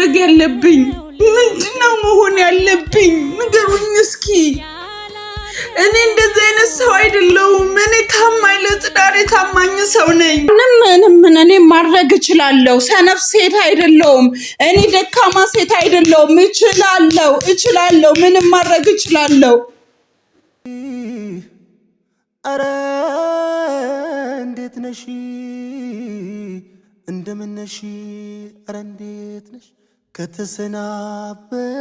ማድረግ ያለብኝ? ምንድነው መሆን ያለብኝ? ንገሩኝ እስኪ። እኔ እንደዚህ አይነት ሰው አይደለሁም። እኔ ታማኝ ለትዳሬ ታማኝ ሰው ነኝ። ምንም እኔ ማድረግ እችላለሁ። ሰነፍ ሴት አይደለሁም። እኔ ደካማ ሴት አይደለሁም። እችላለሁ። ምንም ማድረግ እችላለሁ። አረ እንዴት ነሽ? እንደምን ነሽ? አረ እንዴት ነሽ?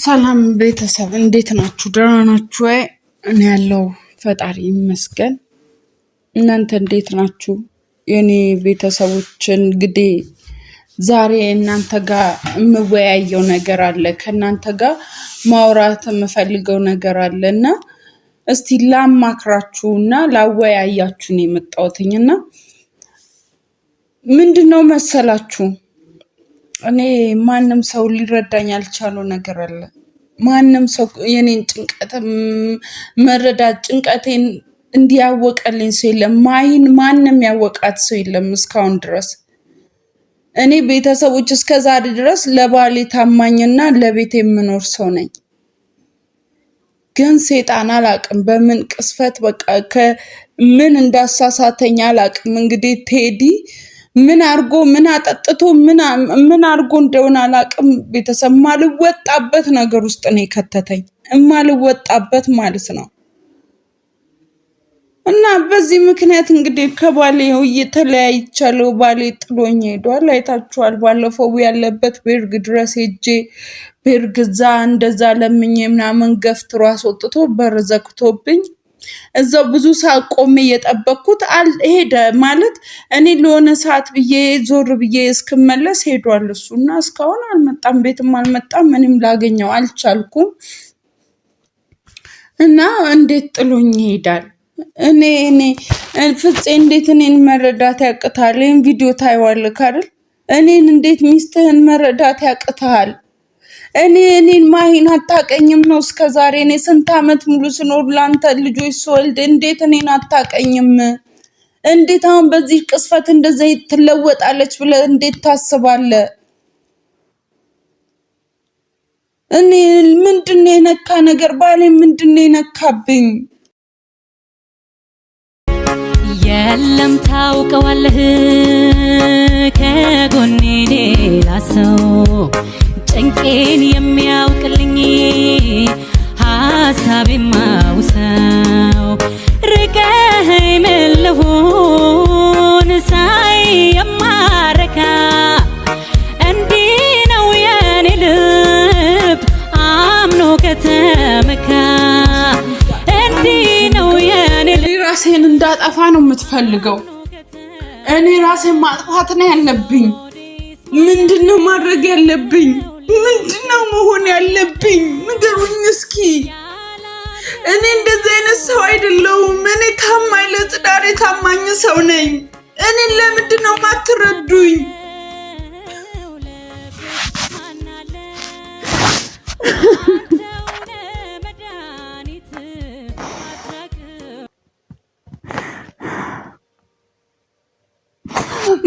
ሰላም ቤተሰብ እንዴት ናችሁ? ደህና ናችሁ ወይ? እኔ ያለው ፈጣሪ ይመስገን። እናንተ እንዴት ናችሁ? የኔ ቤተሰቦች እንግዲህ ዛሬ እናንተ ጋር የምወያየው ነገር አለ። ከእናንተ ጋር ማውራት የምፈልገው ነገር አለና እስቲ ላማክራችሁና ላወያያችሁ ነው የመጣሁትና ምንድነው መሰላችሁ? እኔ ማንም ሰው ሊረዳኝ ያልቻለው ነገር አለ። ማንም ሰው የኔን ጭንቀት መረዳት ጭንቀቴን እንዲያወቀልኝ ሰው የለም። ማንም ያወቃት ሰው የለም እስካሁን ድረስ። እኔ ቤተሰቦች እስከዛሬ ድረስ ለባሌ ታማኝና ለቤቴ የምኖር ሰው ነኝ። ግን ሰይጣን አላቅም በምን ቅስፈት በቃ ከምን እንዳሳሳተኝ አላቅም። እንግዲህ ቴዲ ምን አርጎ ምን አጠጥቶ ምን አርጎ እንደሆነ አላቅም። ቤተሰብ ማልወጣበት ነገር ውስጥ ነው የከተተኝ። ማልወጣበት ማለት ነው። እና በዚህ ምክንያት እንግዲህ ከባሌ እየተለያይቻለሁ። ባሌ ጥሎኝ ሄዷል። አይታችኋል። ባለፈው ያለበት ቤርግ ድረስ ሄጄ ቤርግ እንደዛ ለምኜ ምናምን ገፍትሮ አስወጥቶ በር ዘግቶብኝ እዛው ብዙ ሰዓት ቆሜ እየጠበቅኩት ሄደ ማለት እኔ ለሆነ ሰዓት ብዬ ዞር ብዬ እስክመለስ ሄዷል እሱና እስካሁን አልመጣም። ቤትም አልመጣም። ምንም ላገኘው አልቻልኩም። እና እንዴት ጥሎኝ ይሄዳል? እኔ ፍፄ እንዴት እኔን መረዳት ያቅታል? ይሄን ቪዲዮ ታይዋለህ አይደል? እኔን እንዴት ሚስትህን መረዳት ያቅታል? እኔን ማሂን አታቀኝም ነው እስከዛሬ? እኔ ስንት አመት ሙሉ ስኖር ላንተ ልጆች ስወልድ እንዴት እኔን አታቀኝም? እንዴት አሁን በዚህ ቅስፈት እንደዚህ ትለወጣለች ብለህ እንዴት ታስባለህ? እኔ ምንድነው የነካ ነገር? ባሌ ምንድነው የነካብኝ? የለም ታውቀዋለህ ከጎኔ ሌላ ሰው ጭንቄን የሚያውቅልኝ ሀሳቤን ማውሰው ርቀኸኝ ምን ልሁን ሳይ የማረካ እንዲህ ነው የኔ ልብ አምኖ ከተመካ እንዲህ ነው የኔ ልብ። ራሴን እንዳጠፋ ነው የምትፈልገው? እኔ ራሴን ማጥፋት ነው ያለብኝ? ምንድነው ማድረግ ያለብኝ? ምንድነው መሆን ያለብኝ? ንገሩኝ እስኪ። እኔ እንደዚህ አይነት ሰው አይደለሁም። እኔ ታማኝ ለትዳሬ ታማኝ ሰው ነኝ። እኔ ለምንድነው ማትረዱኝ?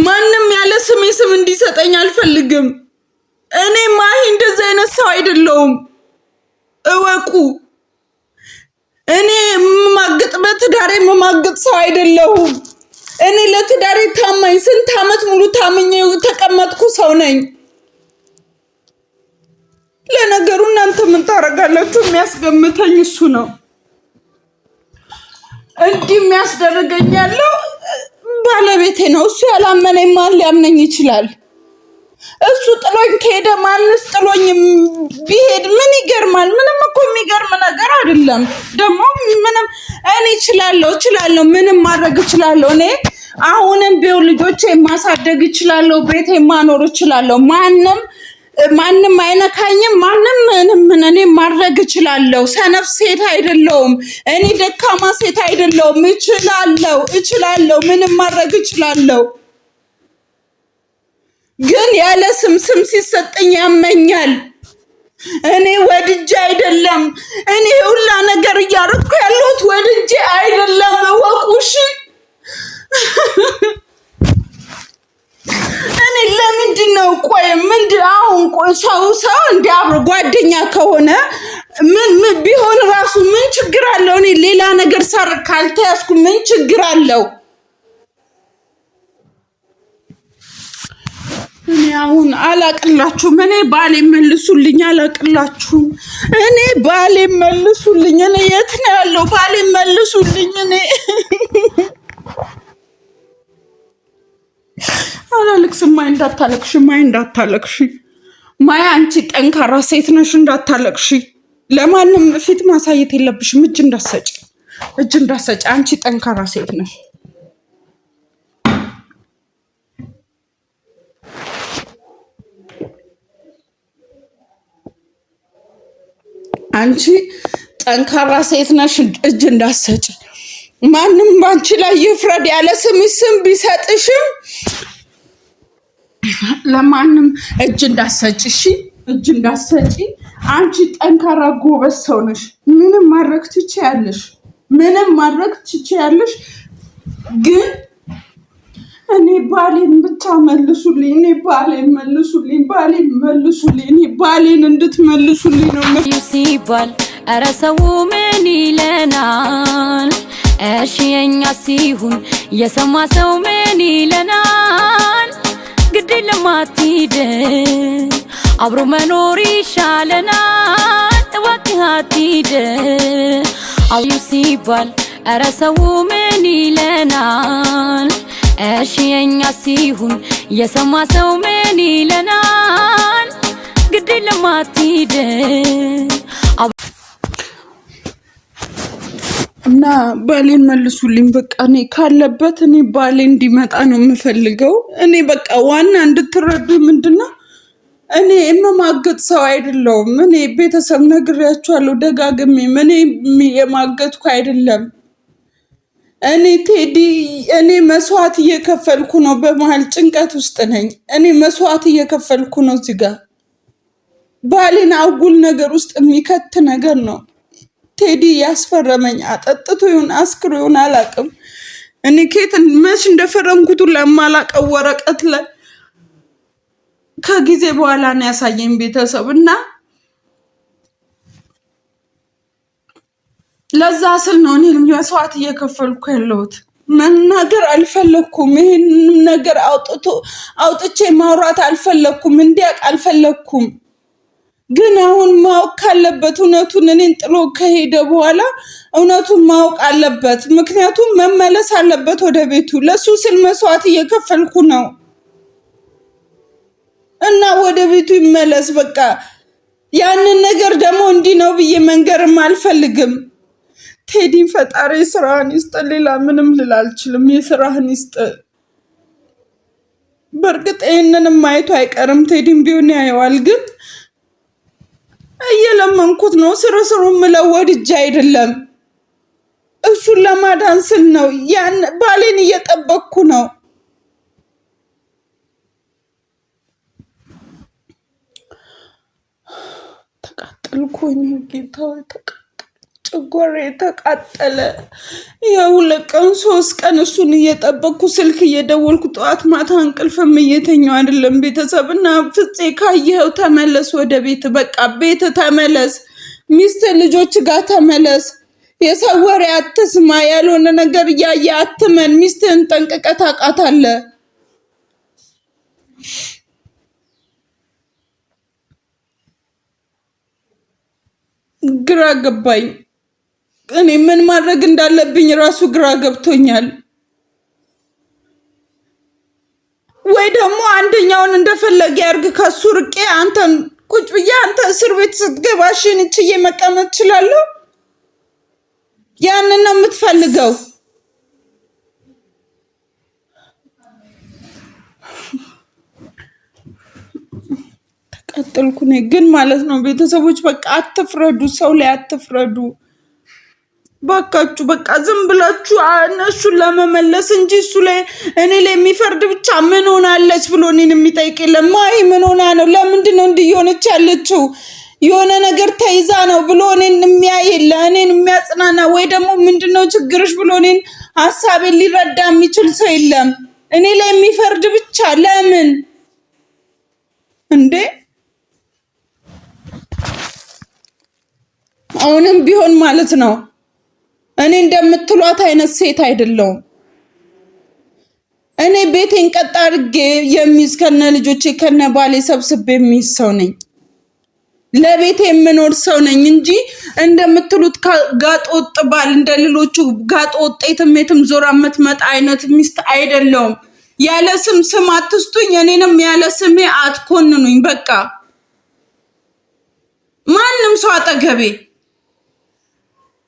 ማንም ያለ ስሜ ስም እንዲሰጠኝ አልፈልግም። እኔ ማሂ እንደዚህ አይነት ሰው አይደለሁም። እወቁ። እኔ በትዳሬ የምማግጥ ሰው አይደለሁም። እኔ ለትዳሬ ታማኝ ስንት አመት ሙሉ ታምኜ ተቀመጥኩ ሰው ነኝ። ለነገሩ እናንተ ምን ታረጋላችሁ? የሚያስገምተኝ እሱ ነው። እንዲህ የሚያስደርገኝ ያለው ባለቤቴ ነው። እሱ ያላመነኝ ማን ሊያምነኝ ይችላል? እሱ ጥሎኝ ከሄደ ማንስ ጥሎኝ ቢሄድ ምን ይገርማል? ምንም እኮ የሚገርም ነገር አይደለም። ደግሞ ምንም እኔ እችላለሁ። ምንም ማድረግ እችላለሁ። እኔ አሁንም ቢሆን ልጆቼ ማሳደግ እችላለሁ። ቤቴ ማኖር እችላለሁ። ማንም አይነካኝም። እኔ ማድረግ እችላለሁ። ሰነፍ ሴት አይደለሁም። እኔ ደካማ ሴት አይደለሁም። እችላለሁ። ምንም ማድረግ እችላለሁ። ግን ያለ ስም ሲሰጠኝ ያመኛል። እኔ ወድጄ አይደለም። እኔ ሁላ ነገር እያደረኩ ያለሁት ወድጄ አይደለም። እወቁ እሺ። እኔ ለምንድን ነው ቆይ ምንድን አሁን ቆይ ሰው እንዲያብር ጓደኛ ከሆነ ምን ቢሆን ራሱ ምን ችግር አለው? እኔ ሌላ ነገር ሰር ካልተያዝኩ ምን ችግር አለው? እኔ አሁን አላቅላችሁም። እኔ ባሌ መልሱልኝ፣ አላቅላችሁም። እኔ ባሌ መልሱልኝ። እኔ የት ነው ያለው? ባሌ መልሱልኝ። እኔ አላለቅስም። ማይ እንዳታለቅሽ፣ ማይ እንዳታለቅሽ። ማይ አንቺ ጠንካራ ሴት ነሽ፣ እንዳታለቅሽ። ለማንም ፊት ማሳየት የለብሽም። እጅ እንዳሰጭ። አንቺ ጠንካራ ሴት ነሽ። አንቺ ጠንካራ ሴት ነሽ። እጅ እንዳሰጭ። ማንም ባንቺ ላይ ይፍረድ ያለ ስም ቢሰጥሽም ለማንም እጅ እንዳሰጭ። እሺ እጅ እንዳሰጪ። አንቺ ጠንካራ ጎበዝ ሰው ነሽ። ምንም ማድረግ ትችያለሽ። ግን እኔ ባሌን ብቻ መልሱልኝ። እኔ ባሌን እንድትመልሱልኝ ነው ሲባል ኧረ ሰው ምን ይለናል? እሺ የኛ ሲሆን የሰማ ሰው ምን ይለናል? ግድ ለማትሂድ አብሮ መኖር ይሻለናል። እባክህ አትሂድ አዩ ሲባል ኧረ ሰው ምን ይለናል? እሺ የኛ ሲሆን የሰማ ሰው ምን ይለናል? ግድ ለማትሂድ እና ባሌን መልሱልኝ። በቃ እኔ ካለበት እኔ ባሌ እንዲመጣ ነው የምፈልገው። እኔ በቃ ዋና እንድትረዱ ምንድነው እኔ የማገጥ ሰው አይደለሁም። እኔ ቤተሰብ ነግሬያቸዋለሁ ደጋግሜ። እኔ የማገጥኩ አይደለም። እኔ ቴዲ እኔ መስዋዕት እየከፈልኩ ነው። በመሃል ጭንቀት ውስጥ ነኝ። እኔ መስዋዕት እየከፈልኩ ነው። እዚህ ጋር ባሌን አጉል ነገር ውስጥ የሚከት ነገር ነው ቴዲ ያስፈረመኝ። አጠጥቶ ይሁን አስክሮ ይሁን አላውቅም። እኔ ከየት መች እንደፈረምኩት ለማላውቀው ወረቀት ላይ ከጊዜ በኋላ ነው ያሳየኝ ቤተሰብ። እና ለዛ ስል ነው እኔ መስዋዕት እየከፈልኩ ያለሁት። መናገር አልፈለኩም። ይሄን ነገር አውጥቼ ማውራት አልፈለኩም። እንዲያውቅ አልፈለኩም። ግን አሁን ማወቅ ካለበት እውነቱን እኔን ጥሎ ከሄደ በኋላ እውነቱን ማወቅ አለበት። ምክንያቱም መመለስ አለበት ወደ ቤቱ። ለሱ ስል መስዋዕት እየከፈልኩ ነው እና ወደ ቤቱ ይመለስ። በቃ ያንን ነገር ደግሞ እንዲህ ነው ብዬ መንገርም አልፈልግም። ቴዲን ፈጣሪ ስራህን ይስጥ። ሌላ ምንም ልል አልችልም። የስራህን ይስጥ። በእርግጥ ይህንንም ማየቱ አይቀርም። ቴዲን ቢሆን ያየዋል። ግን እየለመንኩት ነው። ስሩ ምለው ወድጄ አይደለም። እሱን ለማዳን ስል ነው። ያን ባሌን እየጠበቅኩ ነው። ተቃጠልኩ። እኔ ጌታው ጨጓራዬ ተቃጠለ። የሁለት ቀን 3 ቀን እሱን እየጠበቅኩ ስልክ እየደወልኩ ጠዋት ማታ እንቅልፍም እየተኛው አይደለም ቤተሰብ። እና ፍፄ ካየኸው ተመለስ ወደ ቤት። በቃ ቤት ተመለስ። ሚስት ልጆች ጋር ተመለስ። የሰው ወሬ አትስማ። ያልሆነ ነገር እያየ አትመን። ሚስትህን ጠንቅቀህ ታውቃታለህ። ግራ ገባኝ። እኔ ምን ማድረግ እንዳለብኝ ራሱ ግራ ገብቶኛል። ወይ ደግሞ አንደኛውን እንደፈለገ ያርግ ከሱ ርቄ አንተን ቁጭ ብዬ አንተ እስር ቤት ስትገባ እሺን እችዬ መቀመጥ እችላለሁ? ያንን ነው የምትፈልገው? ተቃጠልኩ እኔ ግን ማለት ነው ቤተሰቦች። በቃ አትፍረዱ፣ ሰው ላይ አትፍረዱ ባካችሁ። በቃ ዝም ብላችሁ እነሱን ለመመለስ እንጂ እሱ ላይ እኔ ላይ የሚፈርድ ብቻ ምን ሆናለች ብሎ እኔን የሚጠይቅ የለም። ማይ ምን ሆና ነው? ለምንድን ነው እንዲሆነች ያለችው? የሆነ ነገር ተይዛ ነው ብሎ እኔን የሚያይ የለ፣ እኔን የሚያጽናና ወይ ደግሞ ምንድነው ችግርሽ ብሎ እኔን ሀሳቤን ሊረዳ የሚችል ሰው የለም። እኔ ላይ የሚፈርድ ብቻ ለምን እንዴ? አሁንም ቢሆን ማለት ነው እኔ እንደምትሏት አይነት ሴት አይደለሁም። እኔ ቤቴን ቀጥ አድርጌ የሚይዝ ከነ ልጆቼ ከነ ባሌ ሰብስቤ የሚይዝ ሰው ነኝ። ለቤቴ የምኖር ሰው ነኝ እንጂ እንደምትሉት ጋጥ ወጥ ባል እንደሌሎቹ ጋጥ ወጥ የትም ዞራ የምትመጣ አይነት ሚስት አይደለሁም። ያለ ስም አትስጡኝ፣ እኔንም ያለ ስሜ አትኮንኑኝ። በቃ ማንም ሰው አጠገቤ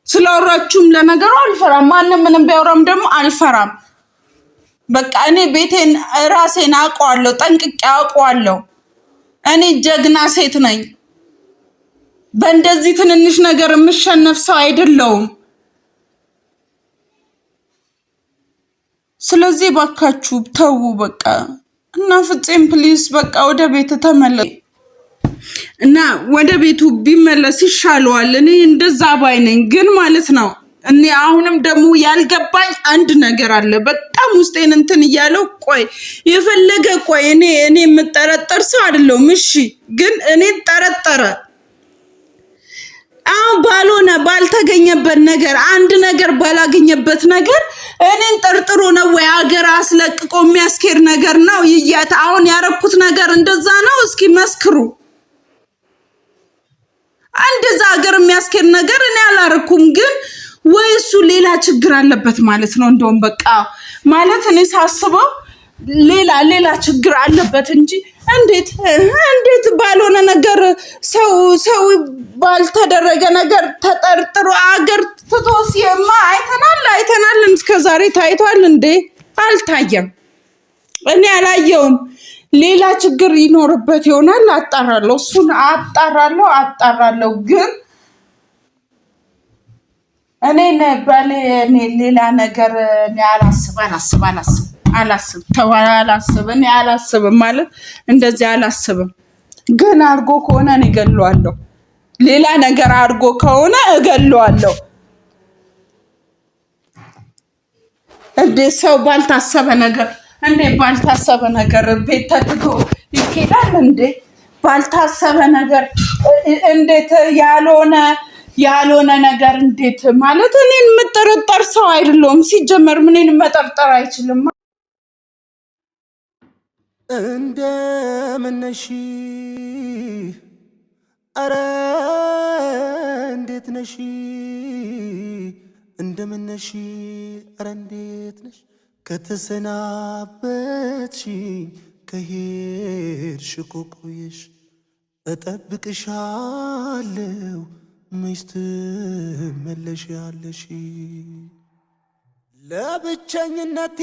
ስላወራችሁም ለነገሩ አልፈራም። ማንም ምንም ቢያወራም ደግሞ አልፈራም። በቃ እኔ ቤቴን ራሴን አውቀዋለሁ፣ ጠንቅቄ አውቀዋለሁ። እኔ ጀግና ሴት ነኝ። በእንደዚህ ትንንሽ ነገር የምሸነፍ ሰው አይደለሁም። ስለዚህ ባካችሁ ተው በቃ እና ፍፄም ፕሊዝ በቃ ወደ ቤት ተመለስ እና ወደ ቤቱ ቢመለስ ይሻለዋል። እኔ እንደዛ ባይ ነኝ። ግን ማለት ነው እኔ አሁንም ደግሞ ያልገባኝ አንድ ነገር አለ። በጣም ውስጤን እንትን እያለው ቆይ የፈለገ ቆይ እኔ የምጠረጠር ሰው አይደለሁም። እሺ ግን እኔ ጠረጠረ ባልሆነ ባልተገኘበት ነገር አንድ ነገር ባላገኘበት ነገር እኔን ጠርጥሮ ነው ወይ ሀገር አስለቅቆ የሚያስኬድ ነገር ነው? ይያት አሁን ያረኩት ነገር እንደዛ ነው? እስኪ መስክሩ። እንደዛ ሀገር የሚያስኬድ ነገር እኔ አላረኩም። ግን ወይ እሱ ሌላ ችግር አለበት ማለት ነው። እንደውም በቃ ማለት እኔ ሳስበው ሌላ ችግር አለበት እንጂ እንዴት ባልሆነ ነገር ሰው ባልተደረገ ነገር ተጠርጥሮ አገር ትቶስየማ አይተናል እስከዛሬ ታይቷል እንዴ? አልታየም። እኔ አላየውም። ሌላ ችግር ይኖርበት ይሆናል። አጣራለሁ፣ እሱን አጣራለሁ። ግን እኔ ሌላ ነገር እኔ አላስብም ማለት እንደዚህ አላስብም። ግን አርጎ ከሆነ እኔ እገለዋለሁ። ሌላ ነገር አርጎ ከሆነ እገለዋለሁ። እንዴ ሰው ባልታሰበ ነገር ቤት ተድጎ ይኬዳል እንዴ? ባልታሰበ ነገር እንዴት ያልሆነ ነገር እንዴት ማለት እኔን የምጠረጠር ሰው አይደለሁም። ሲጀመር ምንን መጠርጠር አይችልም። እንደምነሽ አረ እንዴት ነሽ? እንደምነሽ አረ እንዴት ነሽ? ከተሰናበትሽኝ ከሄድሽ እኮ ቆየሽ። እጠብቅሻለሁ መች ትመለሻለሽ? ለብቸኝነቴ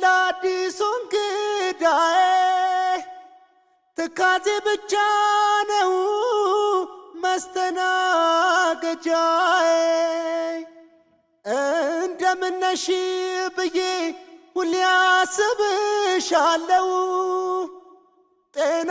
ለአዲሱ እንግዳዬ ትካዜ ብቻ ነው መስተናገጃዬ። እንደምነሽ ብዬ ሁሌ አስብሻለሁ ጤና